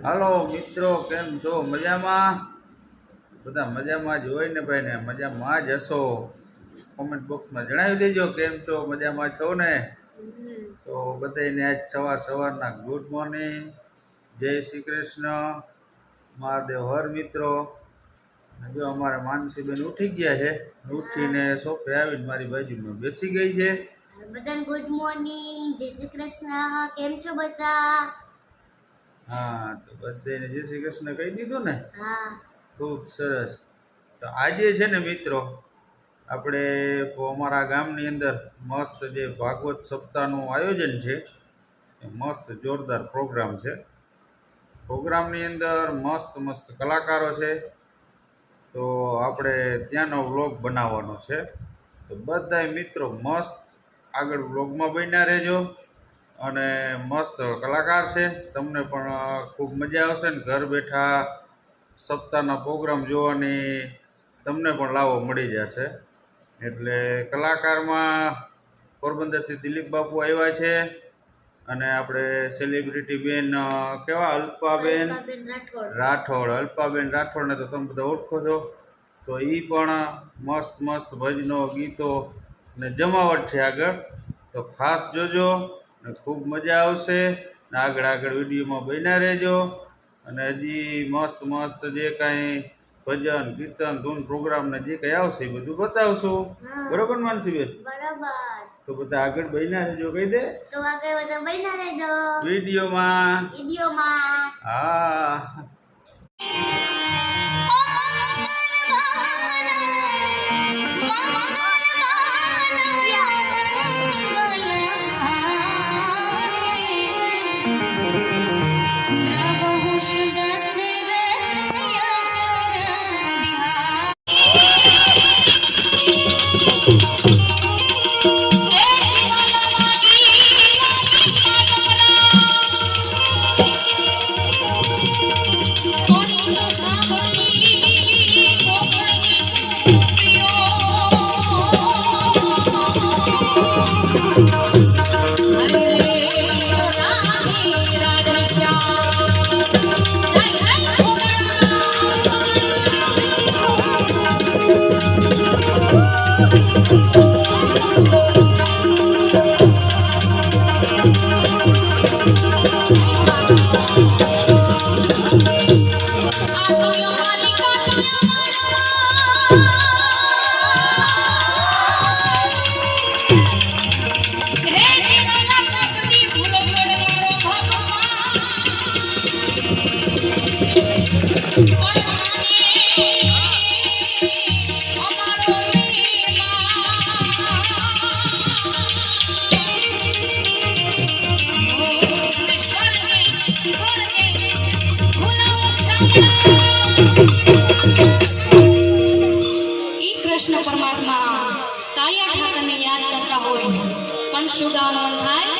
હાલો મિત્રો, કેમ છો? મજામાં? બધા મજામાં જ હોય ને ભાઈ, ને મજામાં જ હશો. કોમેન્ટ બોક્સમાં જણાવી દેજો કેમ છો, મજામાં છો ને? તો બધાને આજ સવારના ગુડ મોર્નિંગ, જય શ્રી કૃષ્ણ, મહાદેવ હર મિત્રો. જો અમારા માનસીબેન ઉઠી ગયા છે, ઉઠીને સોફે આવીને મારી બાજુમાં બેસી ગઈ છે. બધાને ગુડ મોર્નિંગ, જય શ્રી કૃષ્ણ. કેમ છો બધા? હા, તો બધાને જય શ્રી કૃષ્ણ કહી દીધું ને? હા. ખૂબ સરસ. તો આજે છે ને મિત્રો, આપણે અમારા ગામની અંદર મસ્ત જે ભાગવત સપ્તાહનું આયોજન છે, એ મસ્ત જોરદાર પ્રોગ્રામ છે. પ્રોગ્રામની અંદર મસ્ત મસ્ત કલાકારો છે. તો આપણે ત્યાંનો વ્લોગ બનાવવાનો છે. તો બધાય મિત્રો મસ્ત આગળ વ્લોગમાં બન્યા રહેજો. અને મસ્ત કલાકાર છે, તમને પણ ખૂબ મજા આવશે ને ઘર બેઠા સપ્તાહના પ્રોગ્રામ જોવાની તમને પણ લાવો મળી જશે. એટલે કલાકારમાં પોરબંદરથી દિલીપ બાપુ આવ્યા છે, અને આપણે સેલિબ્રિટી બેન કેવા અલ્પાબેન રાઠોડ. અલ્પાબેન રાઠોડને તો તમે બધા ઓળખો છો. તો એ પણ મસ્ત મસ્ત ભજનો, ગીતો ને જમાવટ છે આગળ. તો ખાસ જોજો ને ખૂબ મજા આવશે. ને આગળ વિડીયોમાં બન્યા રહેજો. અને હજી મસ્ત મસ્ત જે કાંઈ ભજન, કીર્તન, ધૂન પ્રોગ્રામ ને જે કંઈ આવશે એ બધું બતાવશું. બરોબર માનસીબેન? બરાબર. તો બધા આગળ બન્યા રહેજો. કહી દે તો આગળ બધા બન્યા રહેજો વિડીયોમાં. હા. કૃષ્ણ પરમાત્મા કાળિયા ઠાકરને યાદ કરતા હોય પણ શું ગાવાનું મન થાય?